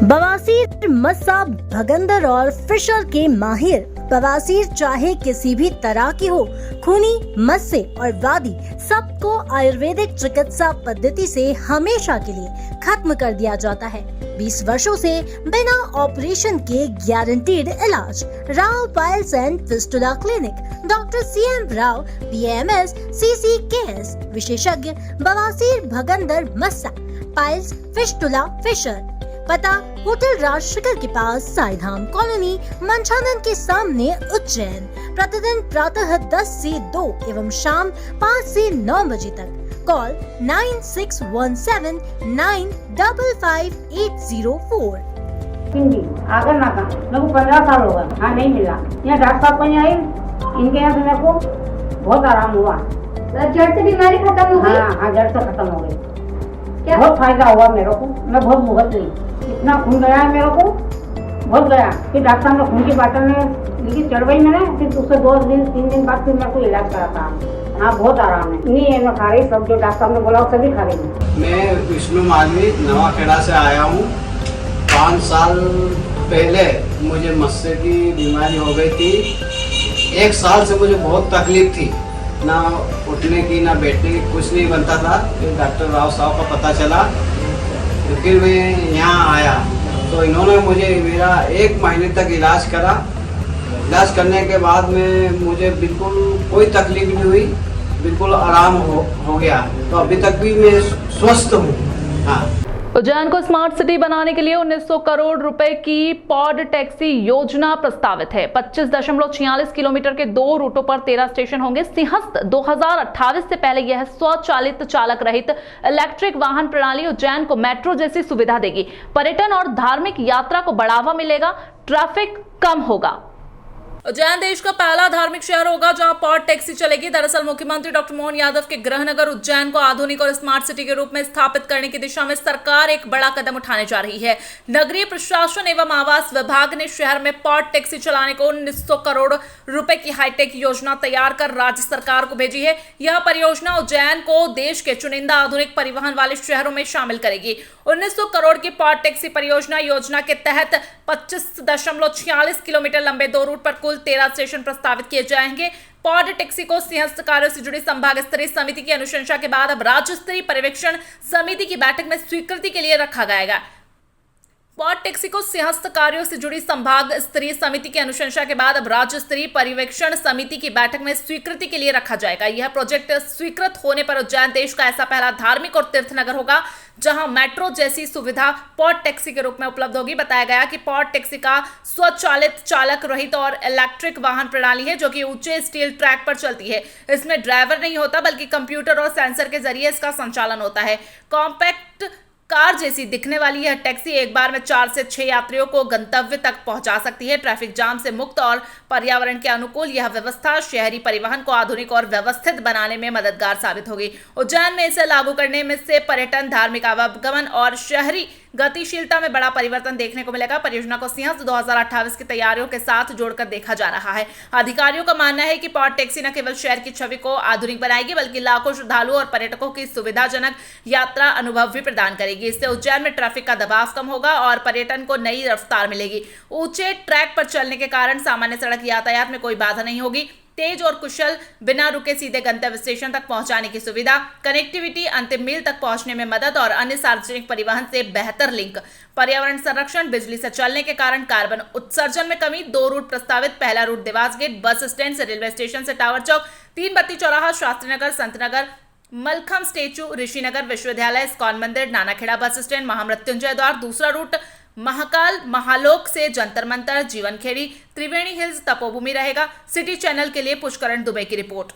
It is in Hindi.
बवासीर, मस्सा, भगंदर और फिशर के माहिर। बवासीर चाहे किसी भी तरह की हो, खूनी, मस्से और वादी, सबको आयुर्वेदिक चिकित्सा पद्धति से हमेशा के लिए खत्म कर दिया जाता है। 20 वर्षों से बिना ऑपरेशन के गारंटीड इलाज। Rao piles and fistula clinic, doctor CM Rao, PMS, CCKS, विशेषज्ञ बवासीर, भगंदर, मस्सा, पाइल्स, फिस्टुला, फिशर। पता होटल राजशेखर के पास, साईधाम कॉलोनी, मंछानन के सामने, उज्जैन। प्रतिदिन प्रातः 10 से 2 एवं शाम 5 से 9 बजे तक। कॉल 9617 955804। हिंदी आगर नाका मेरे को 15 साल होगा। हाँ, नहीं मिला। यहाँ डॉक्टर साहब कहीं आई, इनके यहाँ से मेरे को बहुत आराम हुआ। जड़ से बीमारी खत्म हो गई? हाँ, जड़ से खत्म हो गई। क्या बहुत फायदा हुआ मेरे को। मैं बहुत भुगत गई, इतना खून गया है मेरे को, बहुत गया। फिर डॉक्टर साहब ने खून की बाटल में लिखी, चढ़वाई मैंने। फिर दूसरे 2-3 दिन बाद फिर मेरे को इलाज करा था। हाँ, बहुत आराम है। नहीं है, मैं खा रही सब जो डॉक्टर साहब ने बोला वो सभी खा रही हूँ। मैं विष्णु मालवी नवाखेड़ा से आया हूँ। 5 साल पहले मुझे मस्से की बीमारी हो गई थी। 1 साल से मुझे बहुत तकलीफ थी, ना उठने की ना बैठने की, कुछ नहीं बनता था। फिर डॉक्टर राव साहब का पता चला, तो फिर मैं यहाँ आया तो इन्होंने मुझे मेरा 1 महीने तक इलाज करा। इलाज करने के बाद में मुझे बिल्कुल कोई तकलीफ नहीं हुई, बिल्कुल आराम हो गया। तो अभी तक भी मैं स्वस्थ हूँ। हाँ। उज्जैन को स्मार्ट सिटी बनाने के लिए 1900 करोड़ रुपए की पॉड टैक्सी योजना प्रस्तावित है। 25.46 किलोमीटर के 2 रूटों पर 13 स्टेशन होंगे। सिंहस्थ 2028 से पहले यह स्वचालित चालक रहित इलेक्ट्रिक वाहन प्रणाली उज्जैन को मेट्रो जैसी सुविधा देगी। पर्यटन और धार्मिक यात्रा को बढ़ावा मिलेगा, ट्रैफिक कम होगा। उज्जैन देश का पहला धार्मिक शहर होगा जहां पॉड टैक्सी चलेगी। दरअसल मुख्यमंत्री डॉक्टर मोहन यादव के गृहनगर उज्जैन को आधुनिक और स्मार्ट सिटी के रूप में स्थापित करने की दिशा में सरकार एक बड़ा कदम उठाने जा रही है। नगरीय प्रशासन एवं आवास विभाग ने शहर में पॉड टैक्सी चलाने को 1900 करोड़ रुपए की हाईटेक योजना तैयार कर राज्य सरकार को भेजी है। यह परियोजना उज्जैन को देश के चुनिंदा आधुनिक परिवहन वाले शहरों में शामिल करेगी। 1900 करोड़ की पॉड टैक्सी परियोजना योजना के तहत 25.46 किलोमीटर लंबे 2 रूट पर 13 स्टेशन प्रस्तावित किए जाएंगे। पॉड टैक्सी को सिंहस्थ कार्यों से जुड़ी संभाग स्तरीय समिति की अनुशंसा के बाद अब राज्य स्तरीय पर्यवेक्षण समिति की बैठक में स्वीकृति के लिए रखा गया। पॉड टैक्सी को सिंहस्थ कार्यों से जुड़ी संभाग स्तरीय समिति की अनुशंसा के बाद अब राज्य स्तरीय पर्यवेक्षण समिति की बैठक में स्वीकृति के लिए रखा जाएगा। यह प्रोजेक्ट स्वीकृत होने पर उज्जैन देश का ऐसा पहला धार्मिक और तीर्थ नगर होगा जहां मेट्रो जैसी सुविधा पॉड टैक्सी के रूप में उपलब्ध होगी। बताया गया कि पॉड टैक्सी का स्वचालित चालक रहित और इलेक्ट्रिक वाहन प्रणाली है जो कि ऊंचे स्टील ट्रैक पर चलती है। इसमें ड्राइवर नहीं होता बल्कि कंप्यूटर और सेंसर के जरिए इसका संचालन होता है। कॉम्पैक्ट कार जैसी दिखने वाली यह टैक्सी एक बार में 4 से 6 यात्रियों को गंतव्य तक पहुंचा सकती है। ट्रैफिक जाम से मुक्त और पर्यावरण के अनुकूल यह व्यवस्था शहरी परिवहन को आधुनिक और व्यवस्थित बनाने में मददगार साबित होगी। उज्जैन में इसे लागू करने में से पर्यटन, धार्मिक आवागमन और शहरी गतिशीलता में बड़ा परिवर्तन देखने को मिलेगा। परियोजना को सिंहस्थ 2028 की तैयारियों के साथ जोड़कर देखा जा रहा है। अधिकारियों का मानना है कि पॉड टैक्सी न केवल शहर की छवि को आधुनिक बनाएगी बल्कि लाखों श्रद्धालुओं और पर्यटकों की सुविधाजनक यात्रा अनुभव भी प्रदान करेगी। इससे उज्जैन में ट्रैफिक का दबाव कम होगा और पर्यटन को नई रफ्तार मिलेगी। ऊंचे ट्रैक पर चलने के कारण सामान्य सड़क यातायात में कोई बाधा नहीं होगी। तेज और कुशल बिना रुके सीधे गंतव्य स्टेशन तक पहुंचाने की सुविधा, कनेक्टिविटी, अंतिम मील तक पहुंचने में मदद और अन्य सार्वजनिक परिवहन से बेहतर लिंक, पर्यावरण संरक्षण, बिजली से चलने के कारण कार्बन उत्सर्जन में कमी। 2 रूट प्रस्तावित। पहला route Dewas gate bus stand से रेलवे स्टेशन से टावर चौक, 3 बत्ती चौराहा, शास्त्री नगर, संत नगर, मलखम स्टेचू, ऋषिनगर, विश्वविद्यालय, इस्कॉन मंदिर, नानाखेड़ा बस स्टैंड, महामृत्युंजय द्वार। दूसरा रूट महाकाल महालोक से जंतर मंतर, जीवन खेड़ी, त्रिवेणी हिल्स, तपोभूमि रहेगा। सिटी चैनल के लिए पुष्करण दुबे की रिपोर्ट।